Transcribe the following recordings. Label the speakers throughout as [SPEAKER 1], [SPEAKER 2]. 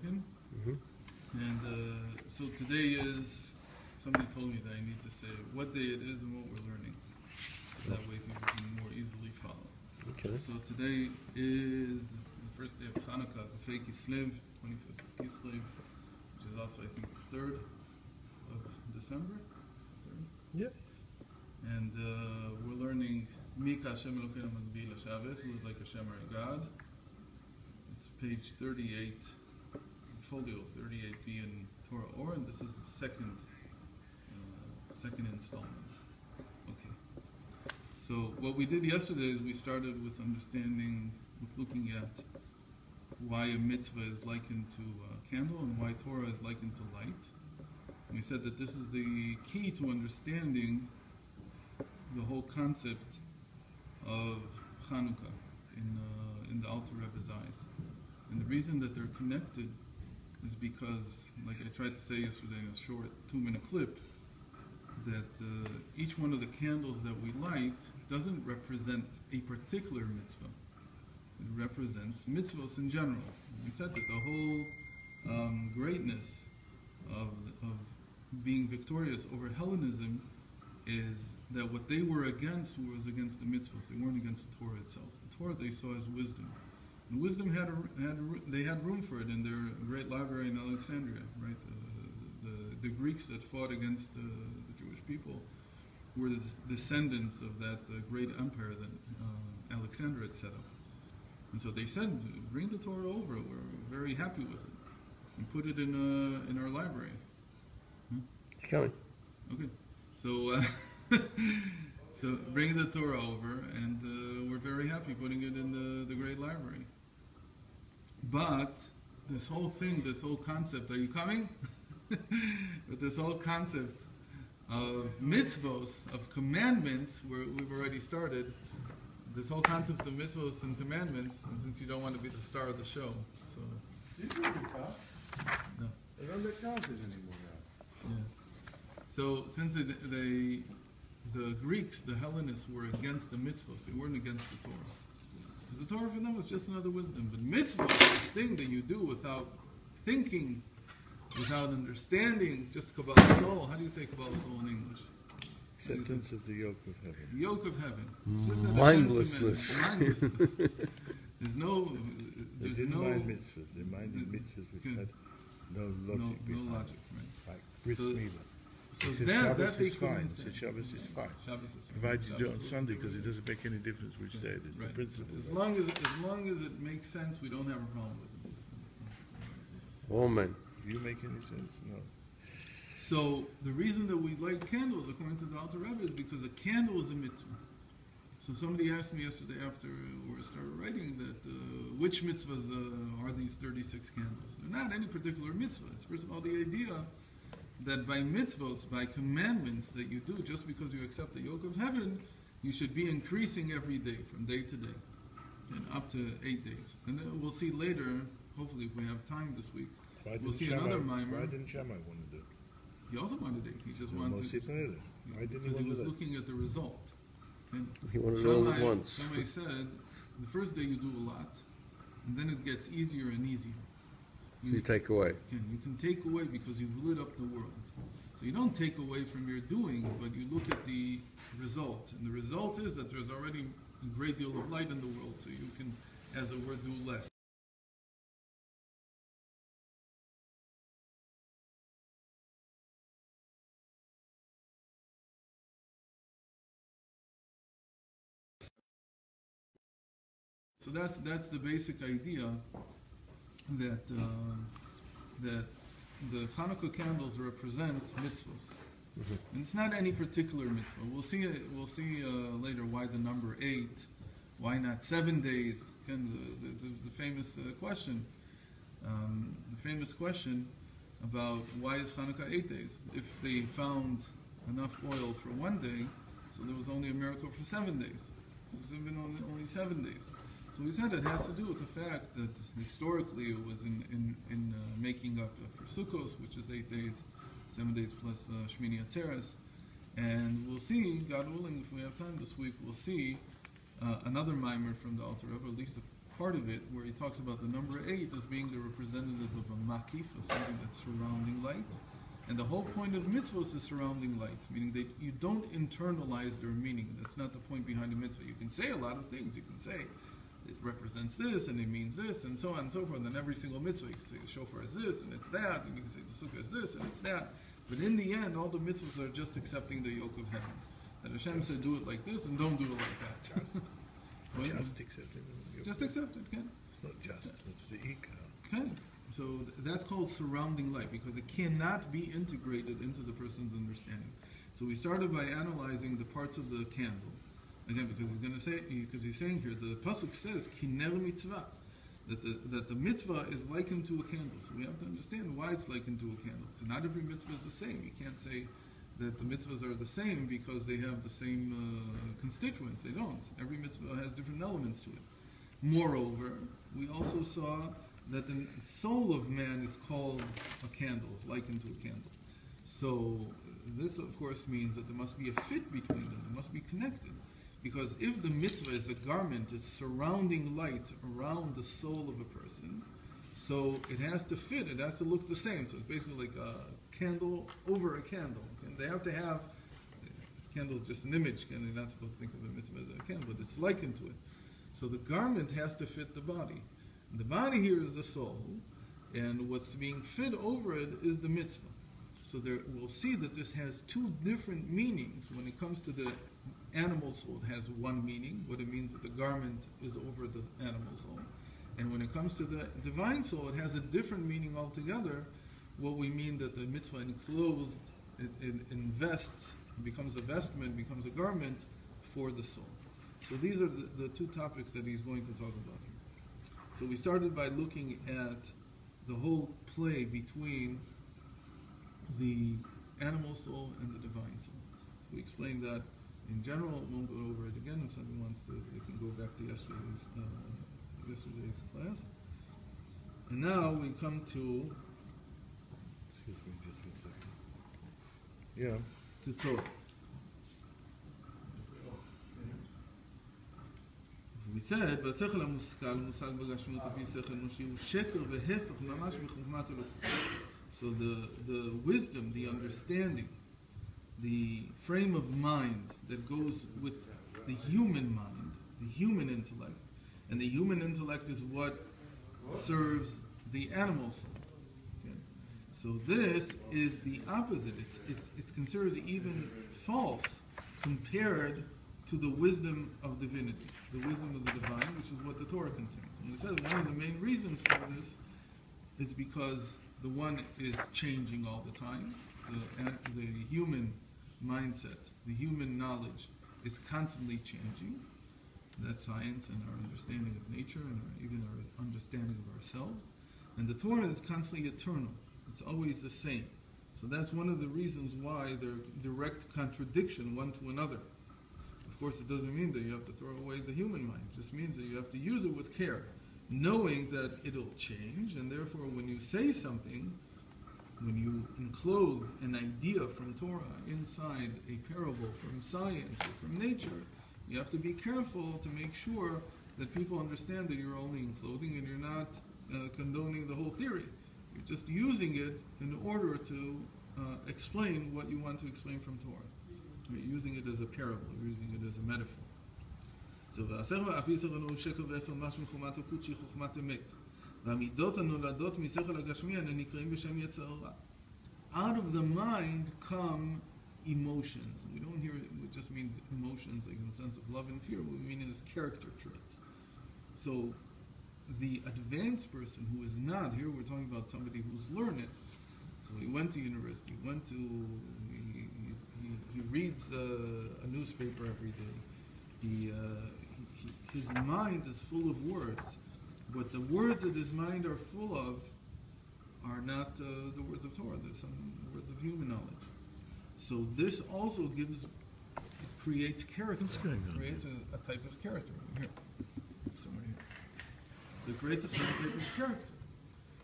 [SPEAKER 1] second. And so today is, somebody told me that I need to say what day it is and what we're learning. That way people can more easily follow.
[SPEAKER 2] Okay.
[SPEAKER 1] So today is the first day of Channukah, the Kislev, 25th of Kislev, which is also, I think, the 3rd of December.
[SPEAKER 2] Yeah.
[SPEAKER 1] And we're learning Mika Hashem Elokeinu Magbi L'Shavet, who is like Hashem our God. It's page 38, folio 38b in Torah Or, and this is the second installment. Okay. So what we did yesterday is we started with looking at why a mitzvah is likened to a candle and why Torah is likened to light. And we said that this is the key to understanding the whole concept of Channukah in the Alter Rebbe's eyes. And the reason that they're connected is because, like I tried to say yesterday in a short 2-minute clip, that each one of the candles that we light doesn't represent a particular mitzvah. It represents mitzvahs in general. We said that the whole greatness of being victorious over Hellenism is that what they were against was against the mitzvahs. They weren't against the Torah itself. The Torah they saw as wisdom. And wisdom they had room for it in their great library in Alexandria, right? The Greeks that fought against the Jewish people were the descendants of that great empire that Alexander had set up. And so they said, bring the Torah over, we're very happy with it. And put it in our library.
[SPEAKER 2] It's coming.
[SPEAKER 1] Okay. So, so bring the Torah over, and we're very happy putting it in the great library. But this whole thing, this whole concept, are you coming? But this whole concept of mitzvos, of commandments, we've already started. This whole concept of mitzvos and commandments, and since you don't want to be the star of the show, so
[SPEAKER 3] These are the top.
[SPEAKER 1] no.
[SPEAKER 3] They don't get counted anymore now.
[SPEAKER 1] Yeah. So since the Greeks, the Hellenists, were against the mitzvos, they weren't against the Torah. Because the Torah for them was just another wisdom. But mitzvah is this thing that you do without thinking, without understanding, just Kabbalah Soul. How do you say Kabbalah Soul in English?
[SPEAKER 3] Acceptance of the yoke of heaven.
[SPEAKER 1] The yoke of heaven. It's just that
[SPEAKER 2] Mindlessness.
[SPEAKER 1] Mindlessness. There's no
[SPEAKER 3] mind mitzvahs. They minded mitzvahs which had no logic.
[SPEAKER 1] No logic, right?
[SPEAKER 3] Like bris milah.
[SPEAKER 1] So
[SPEAKER 3] He said
[SPEAKER 1] that
[SPEAKER 3] Shabbos
[SPEAKER 1] they
[SPEAKER 3] is fine.
[SPEAKER 1] couldn't
[SPEAKER 3] He said
[SPEAKER 1] say.
[SPEAKER 3] Shabbos is fine.
[SPEAKER 1] Shabbos is fine.
[SPEAKER 3] Provided you do it on
[SPEAKER 1] Shabbos is
[SPEAKER 3] Sunday,
[SPEAKER 1] fine.
[SPEAKER 3] because it doesn't make any difference which day it is.
[SPEAKER 1] Right.
[SPEAKER 3] The principle.
[SPEAKER 1] As long as it makes sense, we don't have a problem with it.
[SPEAKER 2] Woman.
[SPEAKER 3] Do you make any sense? No.
[SPEAKER 1] So the reason that we light candles, according to the Alter Rebbe, is because a candle is a mitzvah. So somebody asked me yesterday after we started writing that which mitzvahs are these 36 candles? They're not any particular mitzvah. It's first of all the idea that by mitzvahs, by commandments that you do, just because you accept the yoke of heaven, you should be increasing every day, from day to day, and up to 8 days. And then we'll see later, hopefully if we have time this week, we'll see another mimer.
[SPEAKER 3] Why didn't Shammai want to do it?
[SPEAKER 1] He also wanted 8. He just wanted to,
[SPEAKER 3] Why didn't
[SPEAKER 1] because he
[SPEAKER 3] he
[SPEAKER 1] was
[SPEAKER 3] want to do
[SPEAKER 1] looking at the result. And
[SPEAKER 2] He wanted it all at
[SPEAKER 1] Shammai-
[SPEAKER 2] once.
[SPEAKER 1] Shammai said, the first day you do a lot, and then it gets easier and easier.
[SPEAKER 2] So you take away.
[SPEAKER 1] You can take away because you've lit up the world. So you don't take away from your doing, but you look at the result. And the result is that there's already a great deal of light in the world, so you can, as it were, do less. So that's the basic idea that that the Channukah candles represent mitzvahs. And it's not any particular mitzvah. We'll see later why the number 8, why not 7 days? Again, the famous question, about why is Hanukkah 8 days? If they found enough oil for 1 day, so there was only a miracle for 7 days. So there's been only 7 days. So we said it has to do with the fact that historically it was in making up for Sukkot, which is 8 days, 7 days plus Shmini Atzeres. And we'll see, God willing, if we have time this week, we'll see another mimer from the Alter Rebbe, at least part of it where he talks about the number 8 as being the representative of a makif, of something that's surrounding light. And the whole point of mitzvahs is surrounding light, meaning that you don't internalize their meaning. That's not the point behind a mitzvah. You can say a lot of things. You can say it represents this and it means this and so on and so forth. And every single mitzvah, you can say the shofar is this and it's that, and you can say the sukkah is this and it's that. But in the end, all the mitzvahs are just accepting the yoke of heaven. That Hashem said, do it like this and don't do it like that.
[SPEAKER 3] Just accept it.
[SPEAKER 1] Just accept it, okay?
[SPEAKER 3] It's not just, it's the ego.
[SPEAKER 1] Okay. So that's called surrounding light, because it cannot be integrated into the person's understanding. So we started by analyzing the parts of the candle. Again, because he's going to say, because he's saying here, the pasuk says, kiner mitzvah, that the mitzvah is likened to a candle. So we have to understand why it's likened to a candle. Because not every mitzvah is the same. You can't say that the mitzvahs are the same because they have the same constituents. They don't. Every mitzvah has different elements to it. Moreover, we also saw that the soul of man is called a candle, is likened to a candle. So this, of course, means that there must be a fit between them. They must be connected. Because if the mitzvah is a garment, it's surrounding light around the soul of a person, so it has to fit, it has to look the same. So it's basically like a candle over a candle. And they have to have, a candle is just an image, and you're not supposed to think of a mitzvah as a candle, but it's likened to it. So the garment has to fit the body. And the body here is the soul, and what's being fit over it is the mitzvah. So there, we'll see that this has two different meanings. When it comes to the animal soul, it has one meaning, what it means that the garment is over the animal soul. And when it comes to the divine soul, it has a different meaning altogether. What we mean that the mitzvah enclosed, it invests, becomes a vestment, becomes a garment for the soul. So these are the two topics that he's going to talk about here. So we started by looking at the whole play between the animal soul and the divine soul. So we explained that in general. Won't go over it again. If somebody wants to, they can go back to yesterday's class. And now we come to
[SPEAKER 3] Excuse me just one second. Yeah.
[SPEAKER 1] Torah. We said, "Basechel hamuskal musag b'gashmut afi sechel enushi hu sheker v'hefech mamash b'chukmat elokut." So the wisdom, the understanding, the frame of mind that goes with the human mind, the human intellect, and the human intellect is what serves the animal soul. Okay? So this is the opposite. It's considered even false compared to the wisdom of divinity, the wisdom of the divine, which is what the Torah contains. And we said one of the main reasons for this is because the one is changing all the time. The human mindset, the human knowledge is constantly changing. That's science and our understanding of nature and even our understanding of ourselves. And the Torah is constantly eternal. It's always the same. So that's one of the reasons why they're direct contradiction one to another. Of course, it doesn't mean that you have to throw away the human mind. It just means that you have to use it with care, knowing that it'll change, and therefore when you say something, when you enclose an idea from Torah inside a parable from science or from nature, you have to be careful to make sure that people understand that you're only enclosing and you're not condoning the whole theory. You're just using it in order to explain what you want to explain from Torah. You're using it as a parable, you're using it as a metaphor. So, out of the mind come emotions. We don't hear it just means emotions like in the sense of love and fear. What we mean is character traits. So the advanced person who is not, here we're talking about somebody who's learned. So he went to university, he reads a newspaper every day. His mind is full of words, but the words that his mind are full of are not the words of Torah. There's some words of human knowledge. So this also creates character.
[SPEAKER 3] What's going on?
[SPEAKER 1] It creates a type of character. Here, somewhere here. So it creates a certain type of character.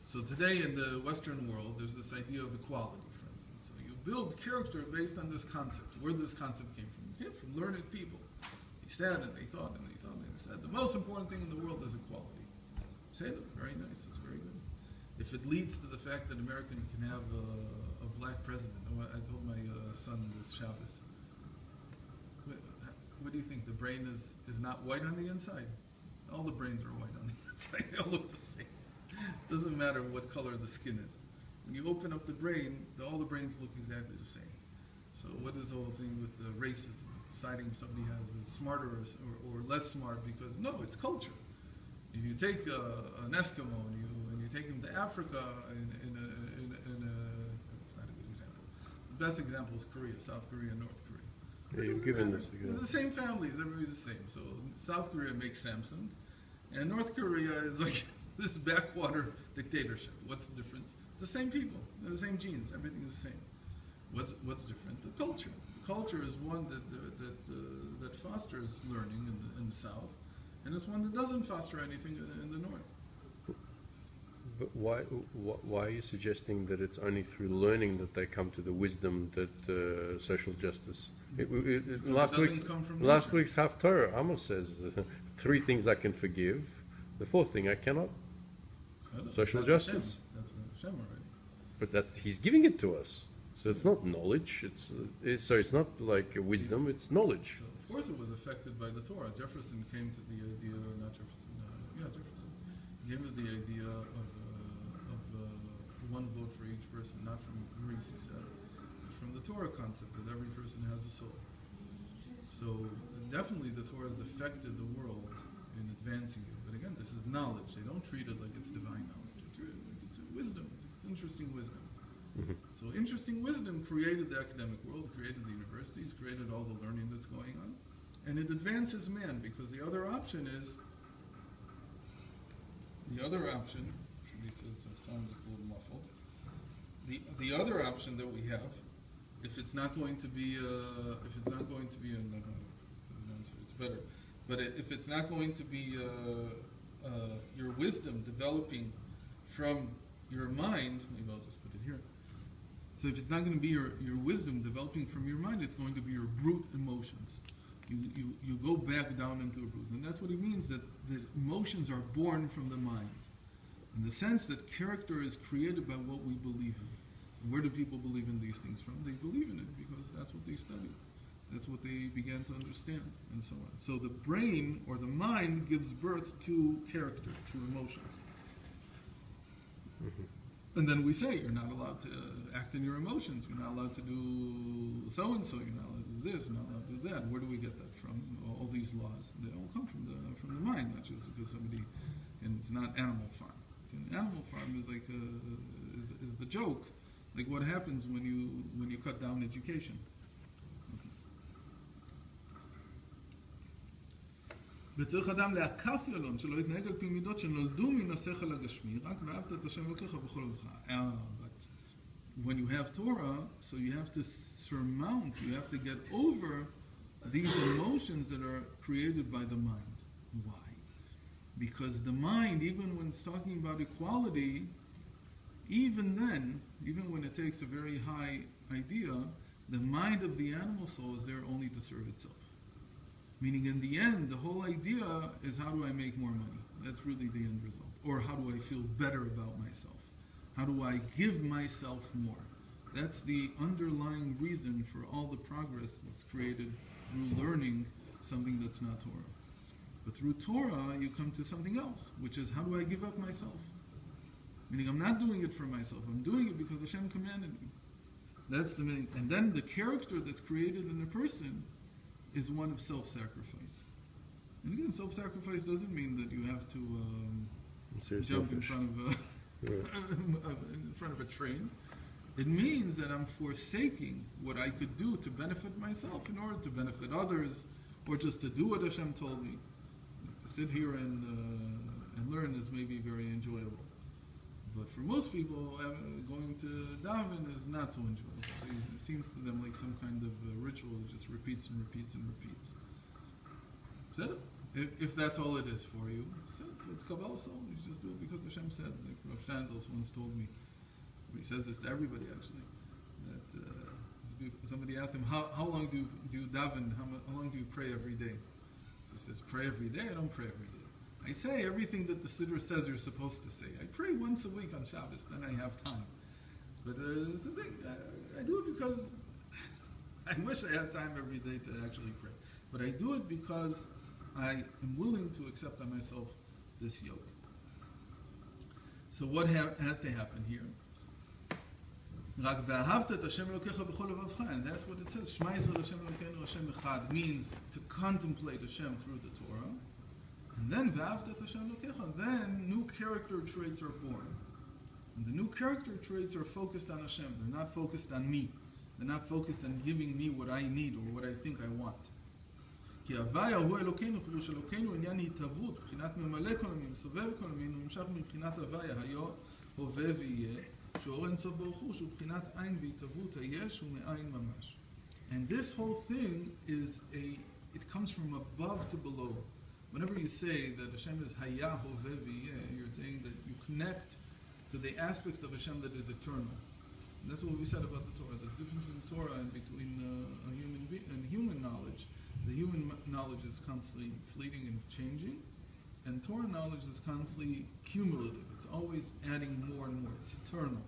[SPEAKER 1] So today in the Western world, there's this idea of equality, for instance. So you build character based on this concept. Where this concept came from? It came from learned people. They said and they thought and they thought and they said, the most important thing in the world is equality. Say that, very nice, it's very good. If it leads to the fact that America can have a black president, I told my son this Shabbos, what do you think, the brain is not white on the inside? All the brains are white on the inside, they all look the same. Doesn't matter what color the skin is. When you open up the brain, all the brains look exactly the same. So what is the whole thing with racism? Deciding somebody is smarter or less smart because, no, it's culture. If you take an Eskimo and you take him to Africa it's not a good example. The best example is Korea, South Korea, North Korea.
[SPEAKER 2] Yeah, you've given this
[SPEAKER 1] They're
[SPEAKER 2] example.
[SPEAKER 1] the same families, everybody's the same. So South Korea makes Samsung, and North Korea is like this backwater dictatorship. What's the difference? It's the same people, they're the same genes, everything is the same. What's different? The culture. The culture is one that fosters learning in the South, and it's one that doesn't foster anything in the North.
[SPEAKER 2] But why are you suggesting that it's only through learning that they come to the wisdom that social justice? Last week's Haftarah, Amos says 3 things I can forgive, the 4th thing I cannot. Social justice.
[SPEAKER 1] That's Hashem already.
[SPEAKER 2] But he's giving it to us, so it's not knowledge. It's not like wisdom. It's knowledge.
[SPEAKER 1] So of course, it was affected by the Torah. Jefferson came to the idea, not Jefferson. Jefferson came to the idea of one vote for each person, not from Greece, he said, but from the Torah concept that every person has a soul. So definitely the Torah has affected the world in advancing it. But again, this is knowledge. They don't treat it like it's divine knowledge. They treat it like it's wisdom. It's interesting wisdom.
[SPEAKER 2] Mm-hmm.
[SPEAKER 1] So interesting wisdom created the academic world, created the universities, created all the learning that's going on. And it advances man, because the other option is, somebody says the sound is a little muffled. The other option that we have, if it's not going to be it's better. But if it's not going to be your wisdom developing from your mind, maybe I'll just put it here. So if it's not going to be your wisdom developing from your mind, it's going to be your brute emotions. You go back down into a brute. And that's what he means, that emotions are born from the mind. In the sense that character is created by what we believe in. And where do people believe in these things from? They believe in it because that's what they studied. That's what they began to understand, and so on. So the brain, or the mind, gives birth to character, to emotions.
[SPEAKER 2] Mm-hmm.
[SPEAKER 1] And then we say, you're not allowed to act in your emotions. You're not allowed to do so-and-so. You're not allowed to do this. You're not allowed to do that. Where do we get that from? All these laws, they all come from the mind, not just because somebody, and it's not Animal Farm. Animal Farm is like is the joke, like what happens when you cut down education. וצריך אדם להקף ילון, שלא יתנהג על פי מידות שנולדו מן השכל הגשמי, רק ואהבת את השם אלוקיך בכל לבך. But when you have Torah, so you have to surmount, you have to get over these emotions that are created by the mind. Why? Because the mind, even when it's talking about equality, even then, even when it takes a very high idea, the mind of the animal soul is there only to serve itself. Meaning in the end, the whole idea is how do I make more money? That's really the end result. Or how do I feel better about myself? How do I give myself more? That's the underlying reason for all the progress that's created through learning something that's not Torah. But through Torah, you come to something else, which is how do I give up myself? Meaning I'm not doing it for myself. I'm doing it because Hashem commanded me. That's the main. And then the character that's created in a person is one of self-sacrifice. And again, self-sacrifice doesn't mean that you have to jump in front of a train. It means that I'm forsaking what I could do to benefit myself in order to benefit others, or just to do what Hashem told me. To sit here and learn is maybe very enjoyable. But for most people, going to daven is not so enjoyable. It seems to them like some kind of ritual that just repeats and repeats and repeats. So if that's all it is for you, so it's Kabbalah soul. You just do it because Hashem said. Like Rav Shtandels once told me, he says this to everybody actually, that somebody asked him, how long do you daven, how long do you pray every day? He says, pray every day. I don't pray every day. I say everything that the Siddur says you're supposed to say. I pray once a week on Shabbos, then I have time. But it's the thing, I do it because I wish I had time every day to actually pray. But I do it because I am willing to accept on myself this yoke. So what has to happen here? And that's what it says. Shema Yisrael Hashem Elokeinu Hashem Echad means to contemplate Hashem through the Torah. And then V'ahavta et Hashem Elokecha, then new character traits are born. And the new character traits are focused on Hashem. They're not focused on me. They're not focused on giving me what I need or what I think I want. כי הוויה הוא אלוקינו, פירוש אלוקינו עניין התהוות, מבחינת ממלא כל עמים, מסובב כל עמים, וממשך מבחינת הוויה, היה, הווה ויהיה, שאור אין סוף ברוך הוא, שהוא מבחינת עין והתהוות היש ומעין ממש. And this whole thing is it comes from above to below. Whenever you say that Hashem is haya, hove v'yeh, you're saying that you connect to the aspect of Hashem that is eternal. And that's what we said about the Torah. The difference in Torah and between human knowledge. The human knowledge is constantly fleeting and changing, and Torah knowledge is constantly cumulative. It's always adding more and more. It's eternal.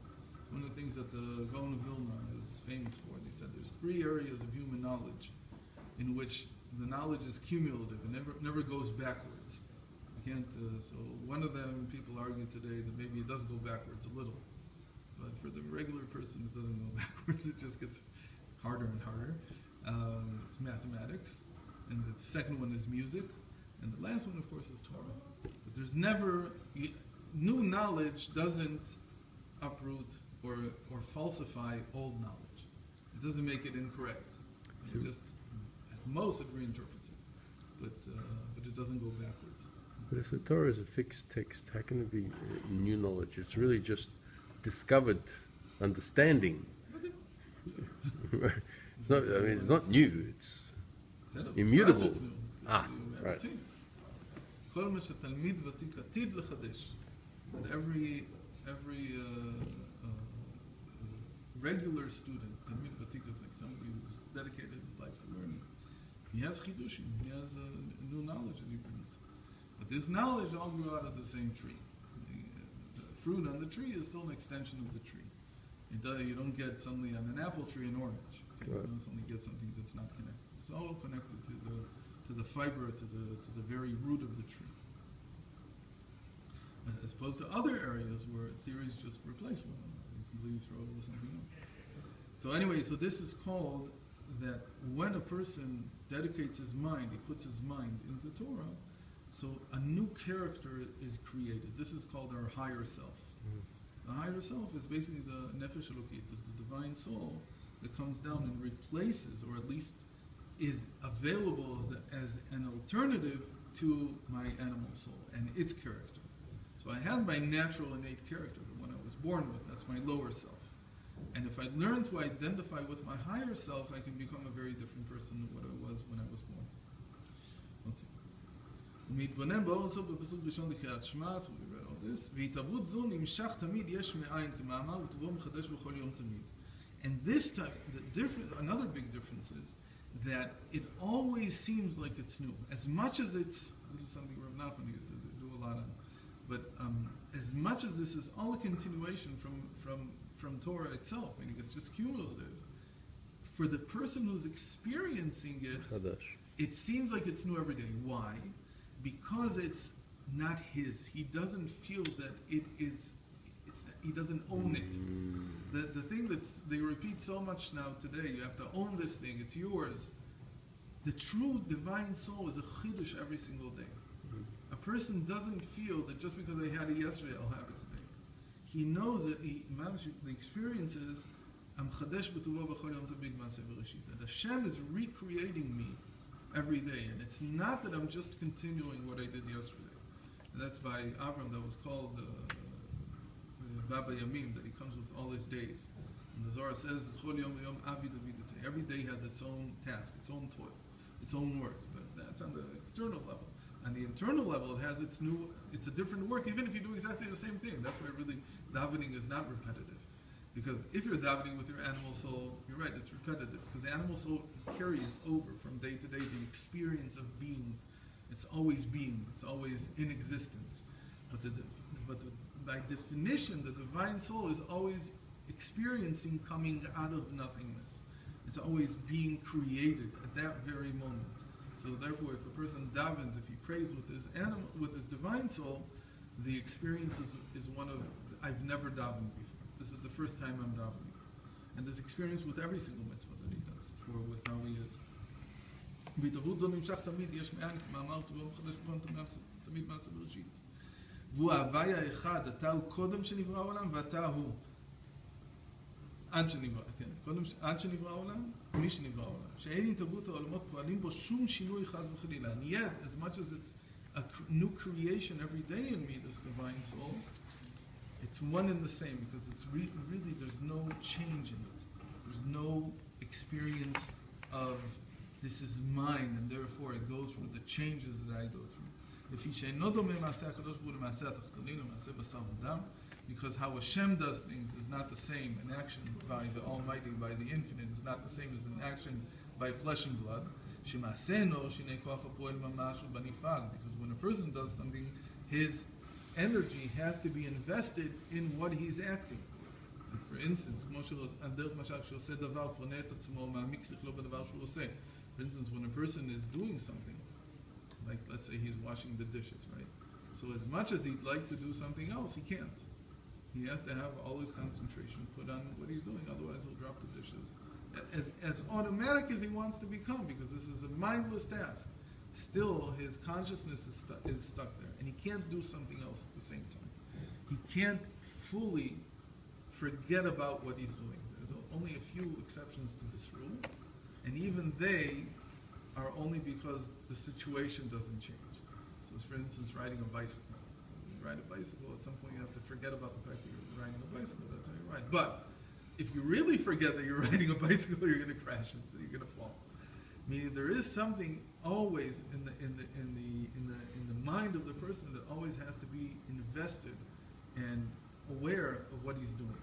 [SPEAKER 1] One of the things that the Gaon of Vilna is famous for, he said there's 3 areas of human knowledge in which the knowledge is cumulative and never goes backwards. You can't. So one of them, people argue today that maybe it does go backwards a little, but for the regular person, it doesn't go backwards. It just gets harder and harder. It's mathematics. And the second one is music, and the last one, of course, is Torah. But there's never, new knowledge doesn't uproot or falsify old knowledge. It doesn't make it incorrect. It just, at most, it reinterprets it, but it doesn't go backwards.
[SPEAKER 2] But if the Torah is a fixed text, how can it be new knowledge? It's really just discovered understanding. It's not. I mean, it's not new. It's immutable. Right.
[SPEAKER 1] That every regular student, Talmid Vatik is like somebody who's dedicated his life to learning. He has chidushim. He has new knowledge that he brings. But this knowledge all grew out of the same tree. The fruit on the tree is still an extension of the tree. You don't get suddenly on an apple tree an orange. You don't suddenly get something that's not connected. It's all connected to the fiber, to the very root of the tree. As opposed to other areas where theories just replace one another. You completely throw it with something else. So anyway, so this is called that when a person dedicates his mind, he puts his mind into Torah, so a new character is created. This is called our higher self. The higher self is basically the nefesh elokit, is the divine soul that comes down and replaces, or at least is available as an alternative to my animal soul and its character. So I have my natural innate character, the one I was born with, that's my lower self. And if I learn to identify with my higher self, I can become a very different person than what I was when I was born. ומתבונן באור סוף בפסוק ראשון לקריאת שמע, so we read all this, והתהוות זו נמשך תמיד יש מאין, כמאמר וטובו מחדש בכל יום תמיד. And this time, another big difference is that it always seems like it's new. As much as this is something Rav Nachman used to do a lot on, but as much as this is all a continuation from Torah itself, meaning it's just cumulative, for the person who's experiencing it, it seems like it's new every day. Why? Because it's not his. He doesn't feel that it is. He doesn't own it. The thing that they repeat so much now today, you have to own this thing, it's yours. The true divine soul is a chidush every single day. A person doesn't feel that just because I had it yesterday, I'll have it today. He knows that the experience is, that Hashem is recreating me every day. And it's not that I'm just continuing what I did yesterday. And that's by Avram, that was called Baba Yamim, that he comes with all his days. And the Zohar says, every day has its own task, its own toil, its own work. But that's on the external level. On the internal level, it has it's a different work, even if you do exactly the same thing. That's why really davening is not repetitive. Because if you're davening with your animal soul, you're right, it's repetitive. Because the animal soul carries over from day to day the experience of being It's always being. It's always in existence. But by definition, the divine soul is always experiencing coming out of nothingness. It's always being created at that very moment. So therefore, if a person davens, if he prays with his divine soul, the experience is one of, I've never davened before. This is the first time I'm davening. And this experience with every single mitzvah that he does, or with how he is. בהתערבות זו נמשך תמיד, יש מאין, כמאמר טבעו מחדש ברון תמיד מעשה בראשית. והוא ההווי האחד, אתה הוא קודם שנברא העולם, ואתה הוא עד שנברא, כן, עד שנברא העולם, מי שנברא העולם. שאין התהוות העולמות פועלים בו שום שינוי חס וחלילה. And yet, as much as it's a new creation every day in me, this divine soul, it's one and the same, because it's really, there's no change in it. There's no experience of this is mine, and therefore it goes through the changes that I go through. Because how Hashem does things is not the same. An action by the Almighty, by the Infinite, is not the same as an action by flesh and blood. Because when a person does something, his energy has to be invested in what he's acting. For instance, for instance, when a person is doing something, like let's say he's washing the dishes, right? So as much as he'd like to do something else, he can't. He has to have all his concentration put on what he's doing, otherwise he'll drop the dishes. As automatic as he wants to become, because this is a mindless task, still his consciousness is stuck there, and he can't do something else at the same time. He can't fully forget about what he's doing. There's only a few exceptions to this rule, and even they are only because the situation doesn't change. So for instance, riding a bicycle. When you ride a bicycle, at some point you have to forget about the fact that you're riding a bicycle. That's how you ride. But if you really forget that you're riding a bicycle, you're going to crash and so you're going to fall. Meaning there is something always in the mind of the person that always has to be invested and aware of what he's doing.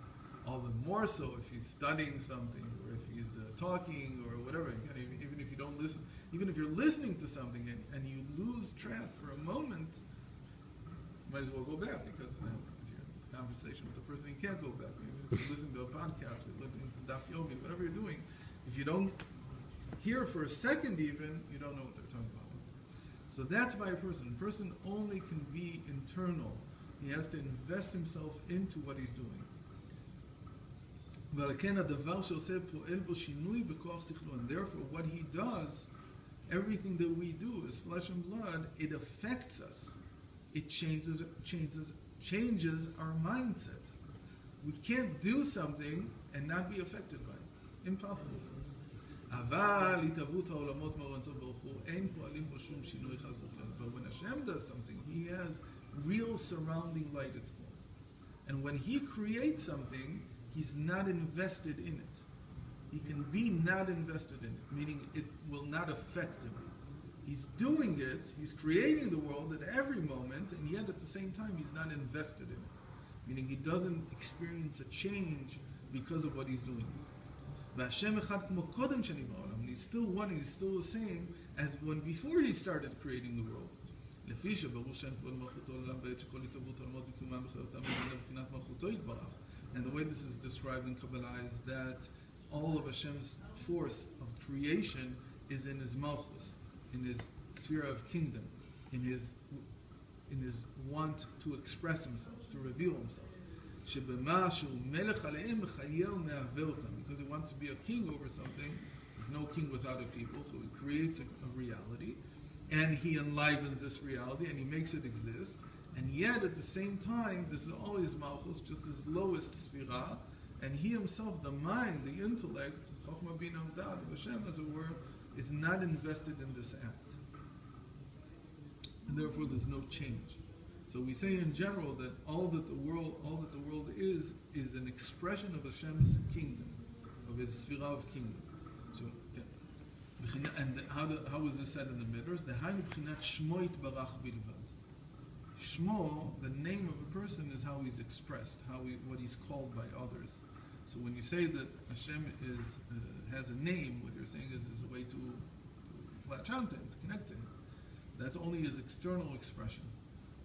[SPEAKER 1] All the more so if he's studying something, or if he's talking, or whatever. Even if you don't listen, even if you're listening to something and you lose track for a moment, you might as well go back, because if you're in a conversation with a person, you can't go back. Even if you're listening to a podcast, or listening to Daf Yomi, whatever you're doing, if you don't hear for a second even, you don't know what they're talking about. So that's by a person. A person only can be internal. He has to invest himself into what he's doing. And therefore what he does, everything that we do is flesh and blood, it affects us. It changes our mindset. We can't do something and not be affected by it. Impossible for us. But when Hashem does something, he has real surrounding light, it's called. And when he creates something, he's not invested in it. He can be not invested in it, meaning it will not affect him. He's doing it, he's creating the world at every moment, and yet at the same time he's not invested in it. Meaning he doesn't experience a change because of what he's doing. And he's still one, he's still the same as when before he started creating the world. And the way this is described in Kabbalah is that all of Hashem's force of creation is in his malchus, in his sphere of kingdom, in his want to express himself, to reveal himself. Because he wants to be a king over something. There's no king without a people, so he creates a reality, and he enlivens this reality, and he makes it exist. And yet, at the same time, this is always Malchus, just his lowest sphira, and he himself, the mind, the intellect, Chochmah Bina Dad of Hashem, as it were, is not invested in this act. And therefore, there's no change. So we say in general that all that the world is an expression of Hashem's kingdom, of his sphira of kingdom. So, yeah. And how is this said in the Midrash? The Hainu B'chinat Shmoit Barach Bilvad. Shmo, the name of a person, is how he's expressed, what he's called by others. So when you say that Hashem has a name, what you're saying is a way to latch onto him, to connect to him. That's only his external expression.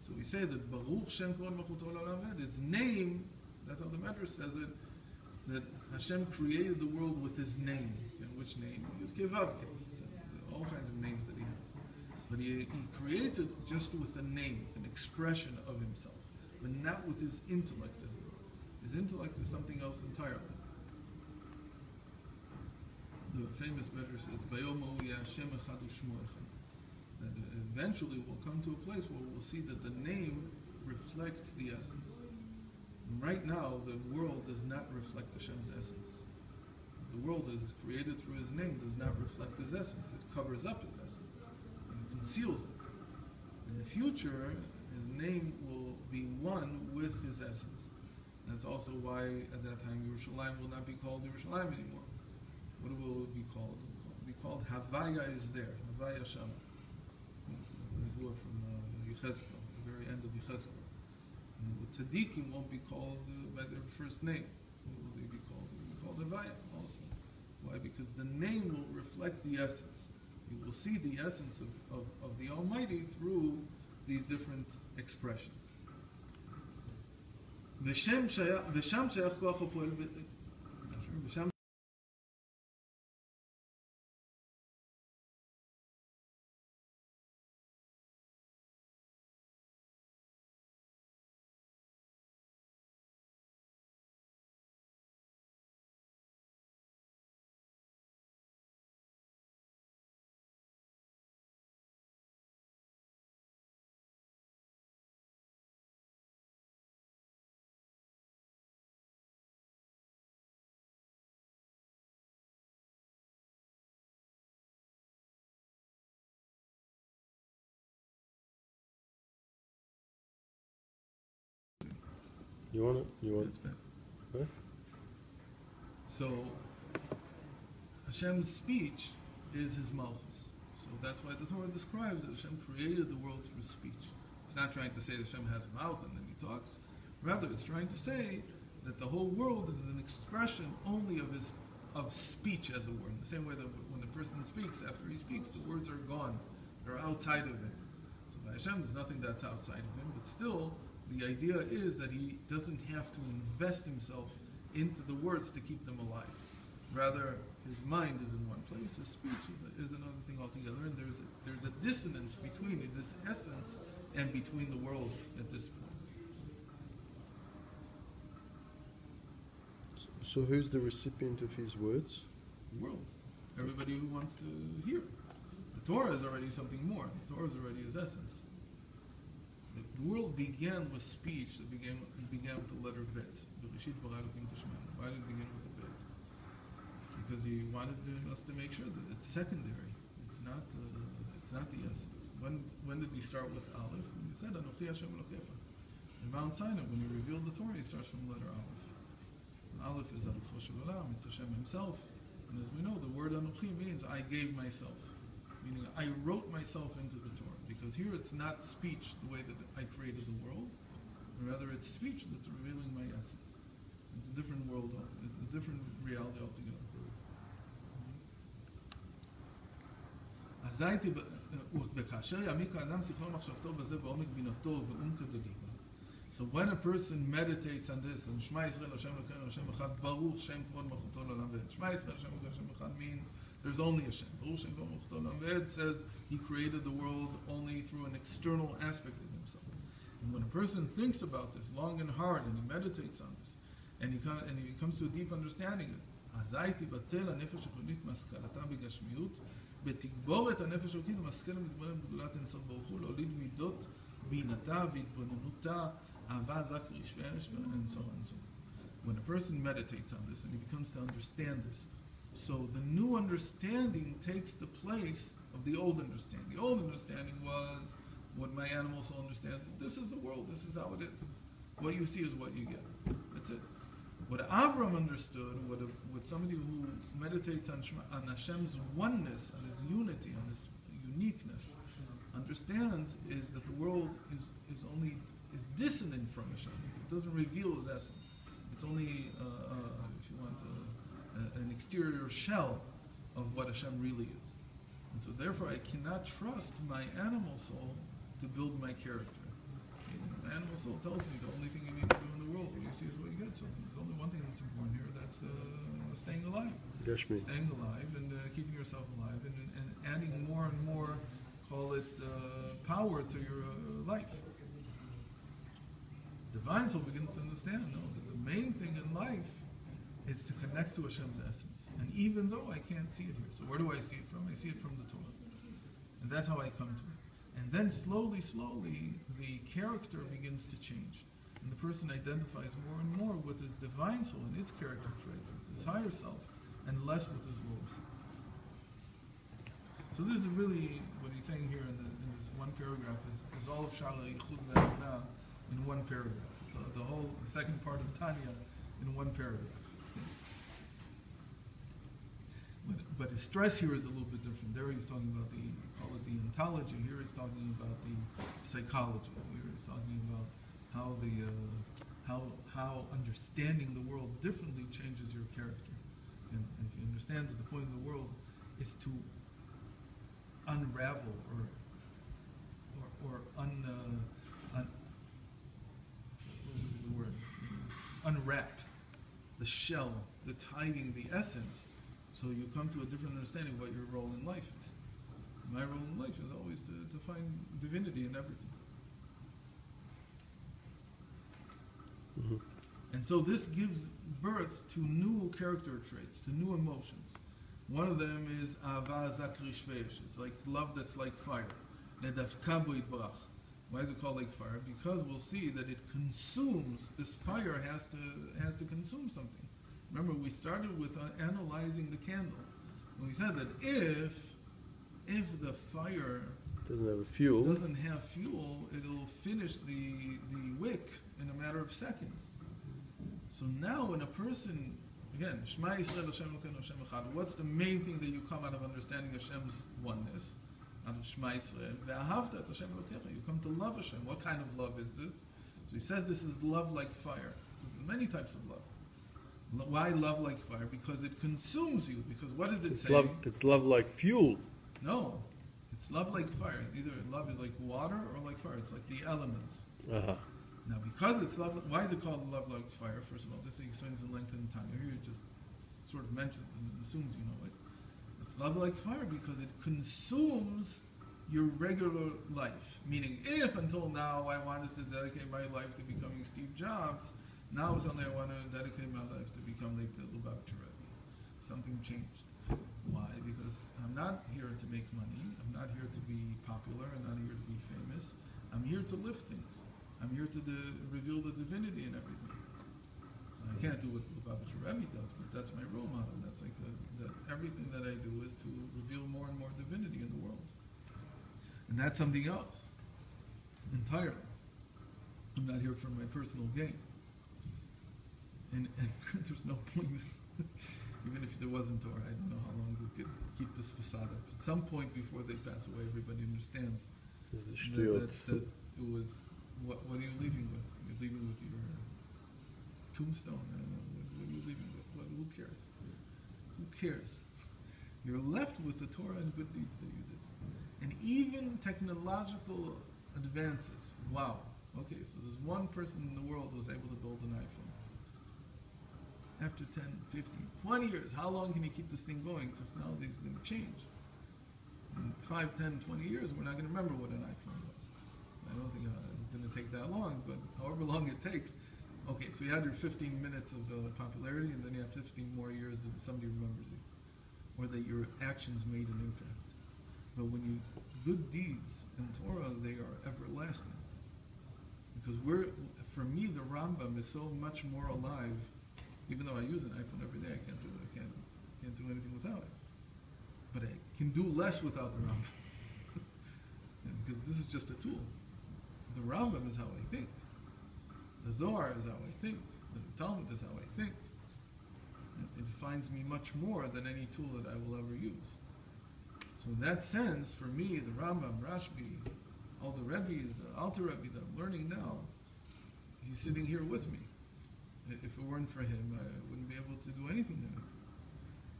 [SPEAKER 1] So we say that Baruch Shem Kod Malchuto L'Olam Ved, its name, that's how the Medrash says it, that Hashem created the world with his name. And which name? Yud Kei Vav Kei. All kinds of names that he has. But he creates it just with a name, with an expression of himself, but not with his intellect as well. His intellect is something else entirely. The famous Medrash says, Bayomo Hashem Echad U'Shmo Echad. That eventually we'll come to a place where we'll see that the name reflects the essence. And right now, the world does not reflect Hashem's essence. The world is created through his name, does not reflect his essence. It covers up his essence and conceals it. In the future, his name will be one with his essence. And that's also why at that time Yerushalayim will not be called Yerushalayim anymore. What will it be called? It will be called Havaya is there, Havaya Shama. From Yechezkel, the very end of Yechezkel. The tzaddikim won't be called by their first name. What will they be called? They will be called Havaya also. Why? Because the name will reflect the essence. You will see the essence of the Almighty through these different expressions. V'shem shayach koach ha'poel v'shem
[SPEAKER 2] You want it? You want
[SPEAKER 1] It's bad.
[SPEAKER 2] Huh?
[SPEAKER 1] So Hashem's speech is his malchus. So that's why the Torah describes that Hashem created the world through speech. It's not trying to say that Hashem has a mouth and then he talks. Rather, it's trying to say that the whole world is an expression only of speech, as it were. In the same way that when a person speaks, after he speaks, the words are gone. They're outside of him. So by Hashem, there's nothing that's outside of him, but still, the idea is that he doesn't have to invest himself into the words to keep them alive. Rather, his mind is in one place, his speech is another thing altogether, and there's a dissonance between this essence and between the world at this point.
[SPEAKER 4] So who's the recipient of his words?
[SPEAKER 1] The world. Everybody who wants to hear. The Torah is already something more. The Torah is already his essence. The world began with speech. It began with the letter Bet. Why did it begin with a Bet? Because he wanted us to make sure that it's secondary. It's not the essence. When did he start with Aleph? When he said Anochi Hashem Elokecha. In Mount Sinai, when he revealed the Torah, he starts from the letter Aleph. And Aleph is Alufo Shel Olam. It's Hashem himself. And as we know, the word Anochi means I gave myself. Meaning I wrote myself into the Torah. Because here it's not speech the way that I created the world, rather it's speech that's revealing my essence. It's a different world, it's a different reality altogether. So when a person meditates on this, and Shema Yisrael Hashem Elokeinu Hashem Echad, Baruch Shem Kod Malchuto L'Olam Ved. Shema Yisrael Hashem Elokeinu Hashem Echad means there's only Hashem. Baruch Shem Kod Malchuto L'Olam Ved says he created the world only through an external aspect of himself. And when a person thinks about this long and hard, and he meditates on this, and he comes to a deep understanding of it, אזי תבטל הנפש הפנימית מהשכלתה בגשמיות, ותגבור את הנפש האלוקית המשכלת מתבוננת בגדולת אינסוף ברוך הוא, להוליד מידות בינתה והתבוננותה, אהבה זק רשפה, and so on and so on. When a person meditates on this and he becomes to understand this, so the new understanding takes the place of the old understanding. The old understanding was what my animal soul understands. This is the world. This is how it is. What you see is what you get. That's it. What Avram understood, what somebody who meditates on Hashem's oneness, on his unity, on his uniqueness, understands is that the world is dissonant from Hashem. It doesn't reveal his essence. It's only, if you want, an exterior shell of what Hashem really is. And so therefore I cannot trust my animal soul to build my character. My animal soul tells me the only thing you need to do in the world, what you see is what you get. So there's only one thing that's important here, that's staying alive.
[SPEAKER 4] Gashmi.
[SPEAKER 1] Staying alive and keeping yourself alive and adding more and more, call it power to your life. Divine soul begins to understand, no, that the main thing in life is to connect to Hashem's essence. And even though I can't see it here, so where do I see it from? I see it from the Torah. And that's how I come to it. And then slowly, slowly, the character begins to change. And the person identifies more and more with his divine soul and its character traits, with his higher self, and less with his lower self. So this is really, what he's saying here in this one paragraph is all of Shala Yichud Ve'emunah in one paragraph. So the whole second part of Tanya in one paragraph. But his stress here is a little bit different. There he's talking about call it the ontology. Here he's talking about the psychology. Here he's talking about how understanding the world differently changes your character. And if you understand that the point of the world is to unravel unwrap the shell that's hiding the essence, so you come to a different understanding of what your role in life is. My role in life is always to find divinity in everything.
[SPEAKER 4] Mm-hmm.
[SPEAKER 1] And so this gives birth to new character traits, to new emotions. One of them is Ava Zakri Shveish. It's like love that's like fire. Why is it called like fire? Because we'll see that it consumes, this fire has to consume something. Remember, we started with analyzing the candle. And we said that if the fire
[SPEAKER 4] Doesn't have a fuel.
[SPEAKER 1] doesn't have fuel, it'll finish the wick in a matter of seconds. So now when a person, again, Shema Yisrael Hashem Elokeinu Hashem Echad, what's the main thing that you come out of understanding Hashem's oneness? Out of Shema Yisrael, Ve'ahavta et Hashem Elokecha, you come to love Hashem. What kind of love is this? So he says this is love like fire. There's many types of love. Why love like fire? Because it consumes you. Because what is it saying?
[SPEAKER 4] It's love like fuel.
[SPEAKER 1] No, it's love like fire. Either love is like water or like fire. It's like the elements.
[SPEAKER 4] Uh-huh.
[SPEAKER 1] Now, because it's love, why is it called love like fire? First of all, this explains in length in Tanya. Here it just sort of mentions and assumes you know it. It's love like fire because it consumes your regular life. Meaning, if until now I wanted to dedicate my life to becoming Steve Jobs, now suddenly I want to dedicate my life to become like the Lubavitcher Rebbe. Something changed. Why? Because I'm not here to make money. I'm not here to be popular. I'm not here to be famous. I'm here to lift things. I'm here to reveal the divinity in everything. So I can't do what the Lubavitcher Rebbe does, but that's my role model. That's like that everything that I do is to reveal more and more divinity in the world. And that's something else entirely. I'm not here for my personal gain. And there's no point, even if there wasn't Torah, I don't know how long we could keep this facade up. At some point before they pass away, everybody understands that it was, what are you leaving with? You're leaving with your tombstone. I don't know. What are you leaving with? Who cares? Who cares? You're left with the Torah and good deeds that you did. And even technological advances. Wow. Okay, so there's one person in the world who was able to build an iPhone. After 10, 15, 20 years, how long can you keep this thing going? Technology is going to change. In 5, 10, 20 years, we're not going to remember what an iPhone was. I don't think it's going to take that long, but however long it takes. Okay, so you had your 15 minutes of popularity, and then you have 15 more years that somebody remembers you, or that your actions made an impact. But when you, good deeds in Torah, they are everlasting. Because for me, the Rambam is so much more alive. Even though I use an iPhone every day, I can't do anything without it. But I can do less without the Rambam. Because this is just a tool. The Rambam is how I think. The Zohar is how I think. The Talmud is how I think. It defines me much more than any tool that I will ever use. So in that sense, for me, the Rambam, Rashbi, all the Rebbes, the Alter Rebbe that I'm learning now, he's sitting here with me. If it weren't for him, I wouldn't be able to do anything anymore.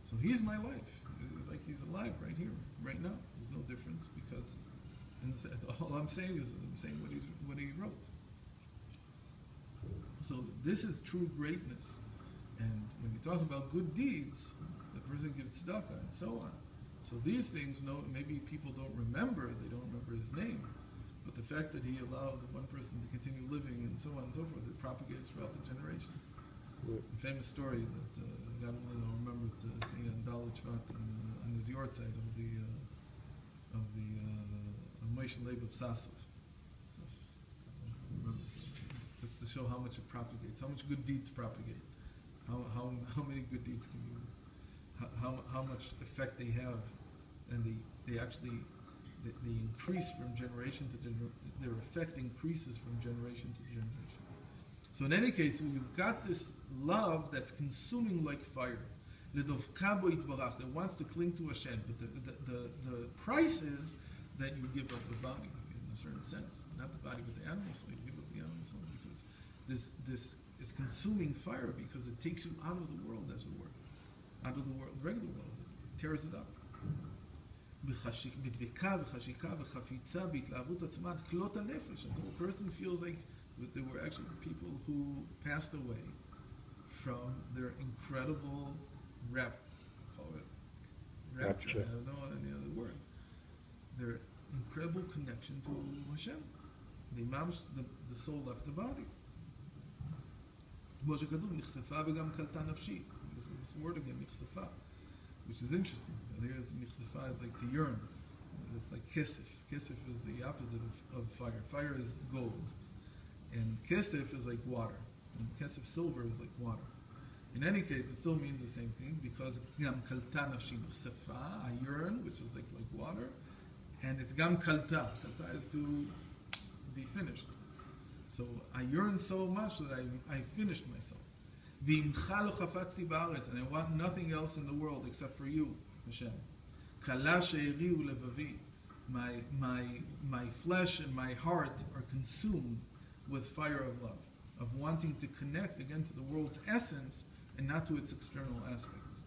[SPEAKER 1] So he's my life. It's like he's alive right here, right now. There's no difference because all I'm saying is I'm saying what he wrote. So this is true greatness. And when you talk about good deeds, the person gives tzedakah and so on. So these things, maybe people don't remember, they don't remember his name, but the fact that he allowed one person to continue living and so on and so forth, it propagates throughout the generations.
[SPEAKER 2] Yeah.
[SPEAKER 1] A famous story that God only remembered saying on Dalit Shvat on his yard side of the Moshe Leib of Sasov. So, remember, just to show how much it propagates, how much good deeds propagate, how many good deeds can you, how much effect they have, and they actually they increase from generation to generation. Their effect increases from generation to generation. So in any case, you've got this love that's consuming like fire. That wants to cling to Hashem, but the price is that you give up the body in a certain sense, not the body but the animal soul. You give up the animal soul because this is consuming fire because it takes you out of the world, as it were, out of the world, regular world. It tears it up. Until a person feels like there were actually people who passed away from their incredible rapture. I don't know any other word. Their incredible connection to Hashem. The soul left the body. This word again, nichsefa, which is interesting. Here's nichsefa is like to yearn. It's like kesef. Kesef is the opposite of fire. Fire is gold. And kesef is like water. And kesef, silver, is like water. In any case, it still means the same thing because gam kalta nafshi nichsefa, I yearn, which is like water. And it's gam kalta. Kalta is to be finished. So I yearn so much that I finished myself. And I want nothing else in the world except for you, Hashem. My flesh and my heart are consumed with fire of love, of wanting to connect again to the world's essence and not to its external aspects.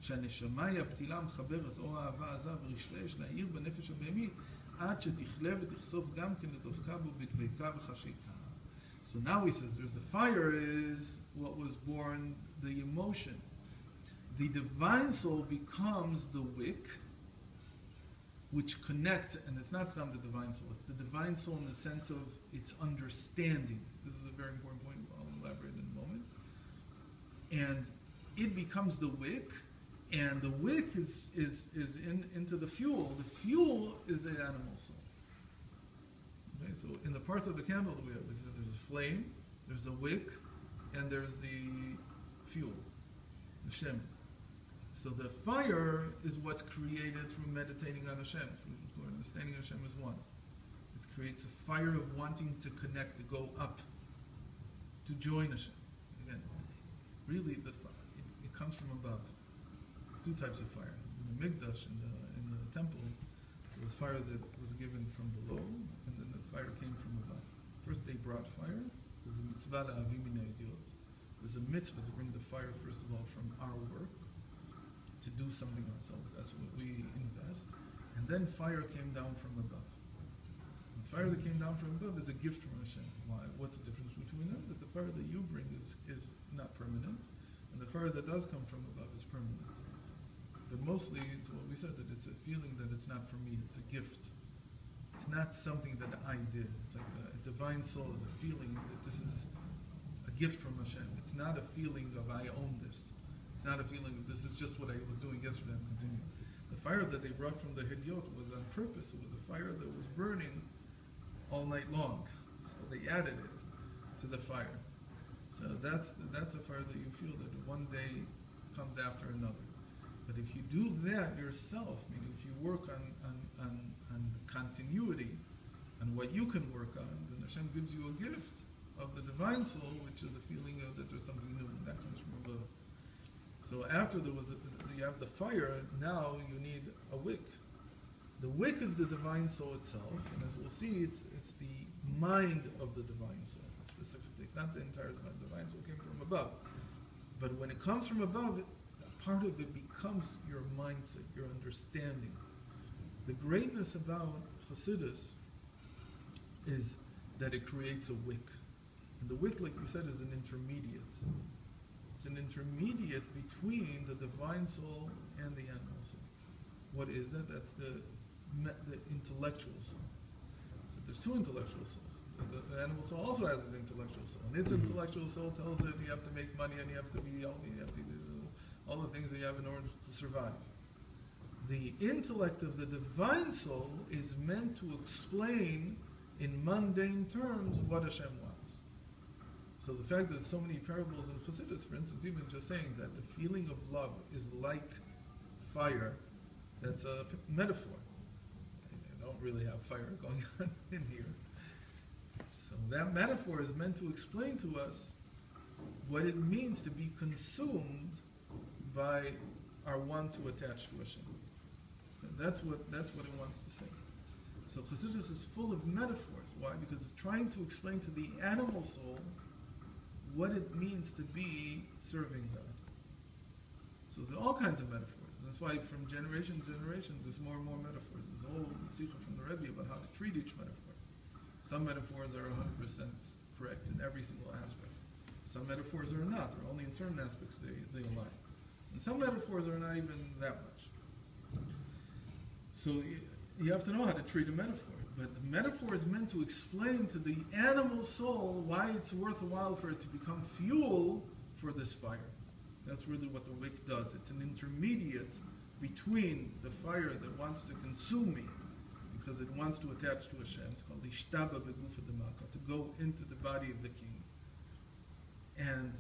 [SPEAKER 1] שהנשמה היא הפתילה מחברת אור האהבה עזה ורשרש להאיר בנפש הבהמית עד שתכלה ותחשוף גם כן לדבקה בו בדבקה וחשיקה. So now he says there's the fire is what was born, the emotion. The divine soul becomes the wick which connects, and it's not some the divine soul, it's the divine soul in the sense of its understanding. This is a very important point, I'll elaborate in a moment. And it becomes the wick, and the wick is into the fuel. The fuel is the animal soul. Okay, so in the parts of the candle that we have, there's a flame, there's a wick, and there's the fuel, the shem. So the fire is what's created through meditating on Hashem, through understanding Hashem as one. It creates a fire of wanting to connect, to go up, to join Hashem. Again, really, it comes from above. There's two types of fire. In the Mikdash, in the temple, there was fire that was given from below, and then the fire came from above. First they brought fire. There's a mitzvah la'avim min ha'idiyot. There's a mitzvah to bring the fire, first of all, from our work, to do something ourselves. That's what we invest. And then fire came down from above. The fire that came down from above is a gift from Hashem. Why? What's the difference between them? That the fire that you bring is not permanent, and the fire that does come from above is permanent. But mostly, it's what we said, that it's a feeling that it's not for me, it's a gift. It's not something that I did. It's like a divine soul is a feeling that this is a gift from Hashem. It's not a feeling of I own this. It's not a feeling of this is just what I was doing yesterday, I'm continuing. The fire that they brought from the Hidyot was on purpose. It was a fire that was burning all night long. So they added it to the fire. So that's a fire that you feel that one day comes after another. But if you do that yourself, meaning if you work on continuity, and what you can work on, then Hashem gives you a gift of the divine soul, which is a feeling of that there's something new, and that comes from above. So after you have the fire, now you need a wick. The wick is the divine soul itself, and as we'll see, it's the mind of the divine soul, specifically.
[SPEAKER 5] It's not the entire divine soul came from above. But when it comes from above, part of it becomes your mindset, your understanding. The greatness about Hasidus is that it creates a wick. And the wick, like we said, is an intermediate. It's an intermediate between the divine soul and the animal soul. What is that? That's the intellectual soul. So there's two intellectual souls. The animal soul also has an intellectual soul. And its intellectual soul tells it you have to make money and you have to be healthy, you have to do all the things that you have in order to survive. The intellect of the divine soul is meant to explain in mundane terms what Hashem wants. So the fact that so many parables in Chassidus, for instance, even just saying that the feeling of love is like fire, that's a metaphor. I don't really have fire going on in here. So that metaphor is meant to explain to us what it means to be consumed by our want to attach to Hashem. And that's what it wants to say. So Chassidus is full of metaphors. Why? Because it's trying to explain to the animal soul what it means to be serving God. So there's all kinds of metaphors. That's why from generation to generation there's more and more metaphors. There's a whole sikha from the Rebbe about how to treat each metaphor. Some metaphors are 100% correct in every single aspect. Some metaphors are not. They're only in certain aspects they align. And some metaphors are not even that much. So you have to know how to treat a metaphor. But the metaphor is meant to explain to the animal soul why it's worthwhile for it to become fuel for this fire. That's really what the wick does. It's an intermediate between the fire that wants to consume me, because it wants to attach to Hashem. It's called Ishtaba Begufa Demaka, to go into the body of the king. And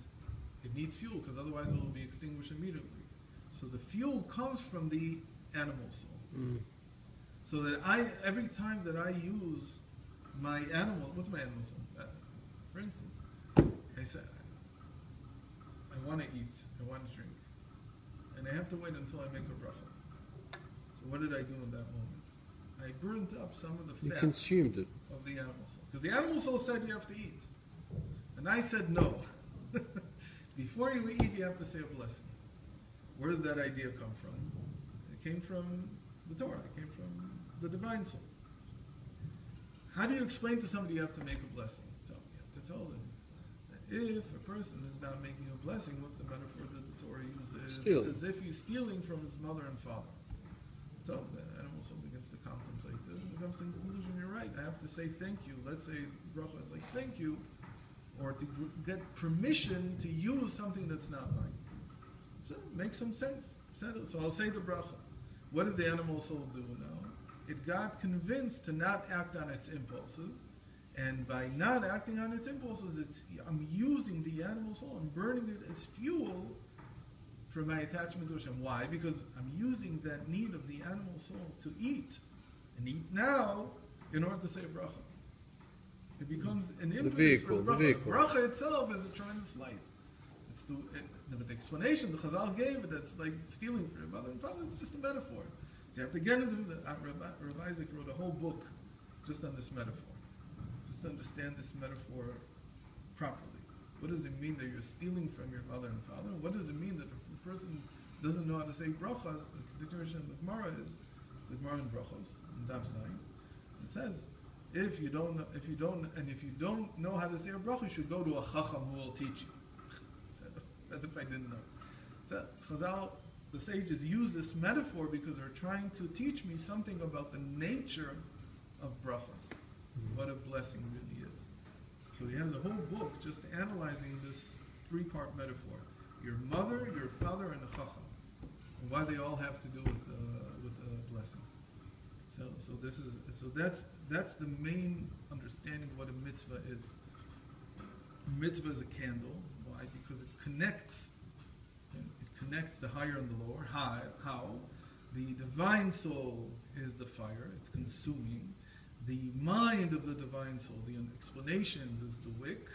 [SPEAKER 5] it needs fuel, because otherwise it will be extinguished immediately. So the fuel comes from the animal soul.
[SPEAKER 2] Mm.
[SPEAKER 5] So that every time that I use my animal, what's my animal soul? For instance, I say, I want to eat, I want to drink, and I have to wait until I make a bracha. So what did I do in that moment? I burnt up some of the fat.
[SPEAKER 2] You consumed it.
[SPEAKER 5] Of the animal soul. Because the animal soul said you have to eat. And I said no. Before you eat, you have to say a blessing. Where did that idea come from? It came from the Torah. It came from the divine soul. How do you explain to somebody you have to make a blessing? So you have to tell them that if a person is not making a blessing, what's the metaphor that the Torah uses?
[SPEAKER 2] Stealing.
[SPEAKER 5] It's as if he's stealing from his mother and father. So the animal soul begins to contemplate this and comes to the conclusion, you're right, I have to say thank you. Let's say bracha is like thank you, or to get permission to use something that's not mine. So it makes some sense. So I'll say the bracha. What did the animal soul do now? It got convinced to not act on its impulses, and by not acting on its impulses, I'm using the animal soul, I'm burning it as fuel for my attachment to Hashem. Why? Because I'm using that need of the animal soul to eat, and eat now, in order to say a bracha. It becomes an impetus for the bracha.
[SPEAKER 2] The vehicle.
[SPEAKER 5] Bracha itself is a tremendous light. But the explanation the Chazal gave it, that's like stealing from your mother and father, it's just a metaphor. So you have to get into the Rabbi Isaac wrote a whole book just on this metaphor, just to understand this metaphor properly. What does it mean that you're stealing from your mother and father? What does it mean that if a person doesn't know how to say brachas? The definition of Gemara is the Gemara in brachos in Daf Zayin. It says if you don't know how to say a bracha, you should go to a chacham who will teach you. As if I didn't know. So Chazal, the sages, use this metaphor because they're trying to teach me something about the nature of brachas, what a blessing really is. So he has a whole book just analyzing this three-part metaphor: your mother, your father, and a chacham, and why they all have to do with a blessing. So that's the main understanding of what a mitzvah is. A mitzvah is a candle. Why? Because it connects the higher and the lower. How? The divine soul is the fire, it's consuming. The mind of the divine soul, the explanations, is the wick.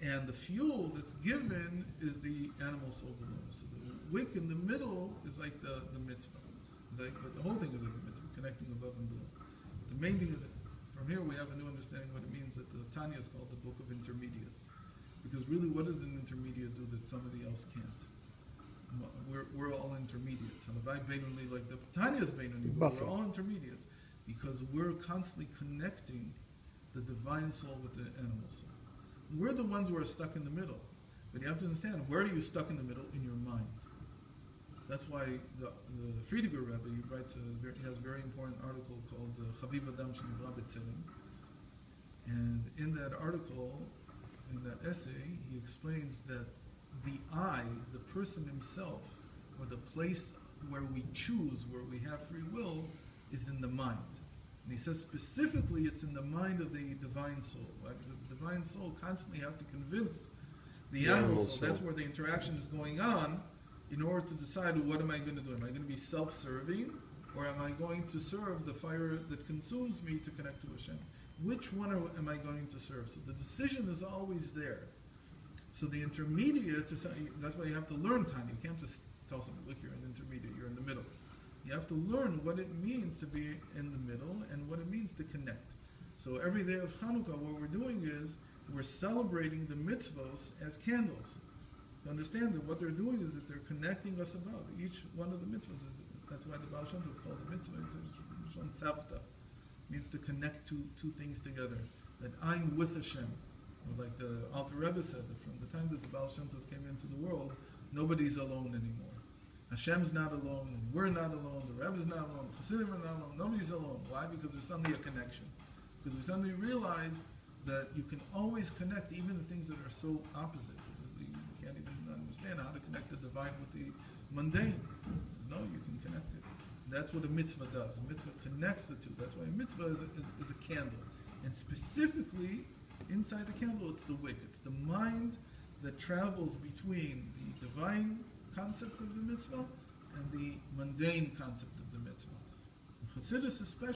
[SPEAKER 5] And the fuel that's given is the animal soul below. So the wick in the middle is like the mitzvah. But the whole thing is like a mitzvah, connecting above and below. But the main thing is that from here we have a new understanding of what it means that the Tanya is called the book of intermediates. Because really, what does an intermediate do that somebody else can't? We're all intermediates. Halavai Beinoni, like the Tanya's Beinoni, but we're all intermediates because we're constantly connecting the divine soul with the animal soul. We're the ones who are stuck in the middle. But you have to understand, where are you stuck in the middle? In your mind. That's why the Friediger Rebbe he has a very important article called Chaviv Adam Shenivra B'Tzelem. And in that article, in that essay, he explains that the I, the person himself, or the place where we choose, where we have free will, is in the mind. And he says specifically it's in the mind of the divine soul. Right? Because the divine soul constantly has to convince the animal soul. That's where the interaction is going on in order to decide, what am I going to do? Am I going to be self-serving, or am I going to serve the fire that consumes me to connect to Hashem? Which one am I going to serve? So the decision is always there. So the intermediate, that's why you have to learn time. You can't just tell somebody, look, you're an intermediate, you're in the middle. You have to learn what it means to be in the middle and what it means to connect. So every day of Channukah, what we're doing is we're celebrating the mitzvos as candles. To understand that what they're doing is that they're connecting us above. Each one of the mitzvahs is, that's why the Baal Shem Tov called the mitzvah, means to connect two things together. That I'm with Hashem. Or like the Alter Rebbe said, that from the time that the Baal Shem Tov came into the world, nobody's alone anymore. Hashem's not alone, and we're not alone, the Rebbe's not alone, the Chassidim are not alone, nobody's alone. Why? Because there's suddenly a connection. Because we suddenly realize that you can always connect even the things that are so opposite. You can't even understand how to connect the divine with the mundane. He says, no, you can connect it. That's what a mitzvah does. A mitzvah connects the two. That's why a mitzvah is a candle. And specifically, inside the candle, it's the wick. It's the mind that travels between the divine concept of the mitzvah and the mundane concept of the mitzvah. Chassidus especially